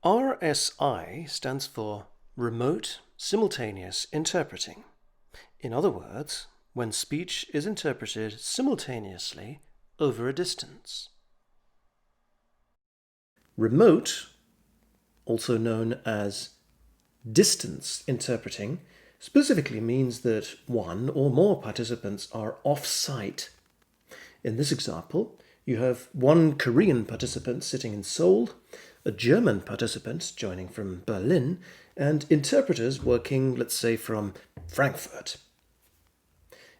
RSI stands for Remote Simultaneous Interpreting. In other words, when speech is interpreted simultaneously over a distance. Remote, also known as distance interpreting, specifically means that one or more participants are off-site. In this example, you have one Korean participant sitting in Seoul, a German participant joining from Berlin, and interpreters working, let's say, from Frankfurt.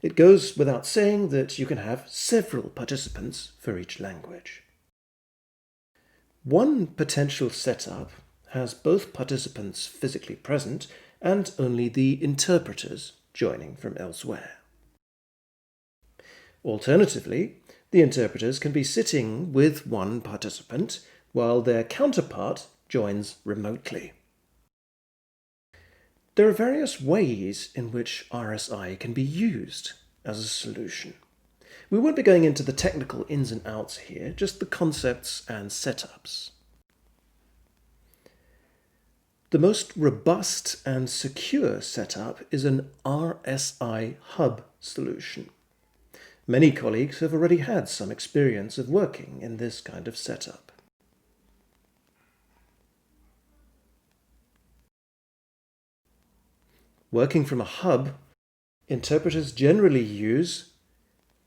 It goes without saying that you can have several participants for each language. One potential setup has both participants physically present and only the interpreters joining from elsewhere. Alternatively, the interpreters can be sitting with one participant while their counterpart joins remotely. There are various ways in which RSI can be used as a solution. We won't be going into the technical ins and outs here, just the concepts and setups. The most robust and secure setup is an RSI hub solution. Many colleagues have already had some experience of working in this kind of setup. Working from a hub, interpreters generally use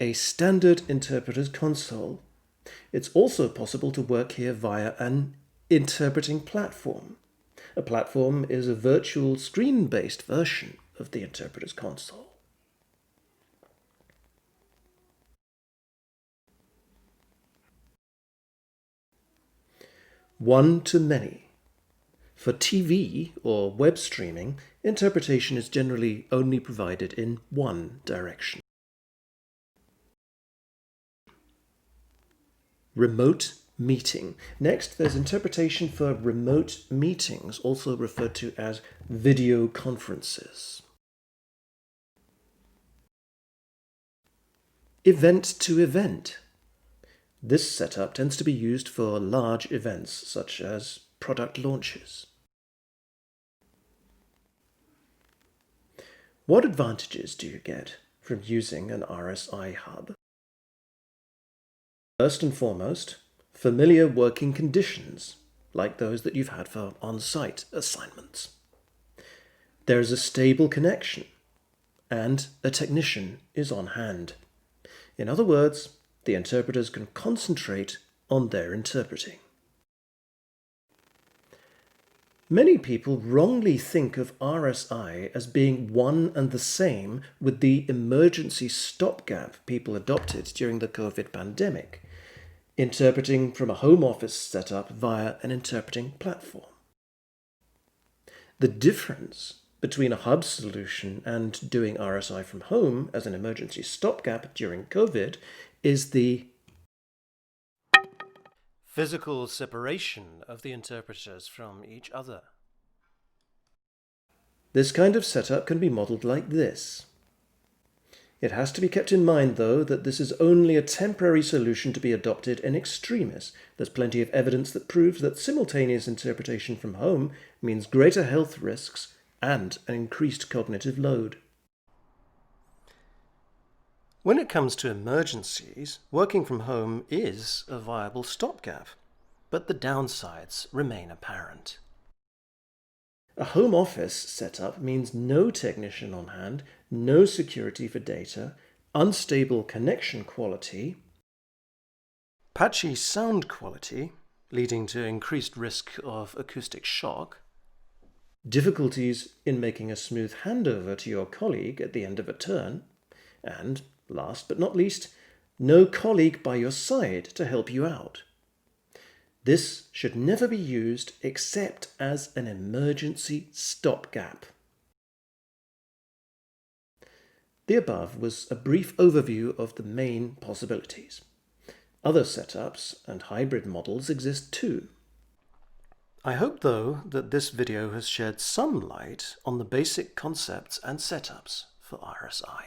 a standard interpreter's console. It's also possible to work here via an interpreting platform. A platform is a virtual screen-based version of the interpreter's console. One-to-many. For TV or web streaming, interpretation is generally only provided in one direction. Remote meeting. Next, there's interpretation for remote meetings, also referred to as video conferences. Event-to-event. This setup tends to be used for large events, such as product launches. What advantages do you get from using an RSI hub? First and foremost, familiar working conditions, like those that you've had for on-site assignments. There is a stable connection, and a technician is on hand. In other words, the interpreters can concentrate on their interpreting. Many people wrongly think of RSI as being one and the same with the emergency stopgap people adopted during the COVID pandemic, interpreting from a home office setup via an interpreting platform. The difference between a hub solution and doing RSI from home as an emergency stopgap during COVID is the physical separation of the interpreters from each other. This kind of setup can be modeled like this. It has to be kept in mind, though, that this is only a temporary solution to be adopted in extremis. There's plenty of evidence that proves that simultaneous interpretation from home means greater health risks and an increased cognitive load. When it comes to emergencies, working from home is a viable stopgap, but the downsides remain apparent. A home office setup means no technician on hand, no security for data, unstable connection quality, patchy sound quality, leading to increased risk of acoustic shock, difficulties in making a smooth handover to your colleague at the end of a turn, and, last but not least, no colleague by your side to help you out. This should never be used except as an emergency stopgap. The above was a brief overview of the main possibilities. Other setups and hybrid models exist too. I hope, though, that this video has shed some light on the basic concepts and setups for RSI.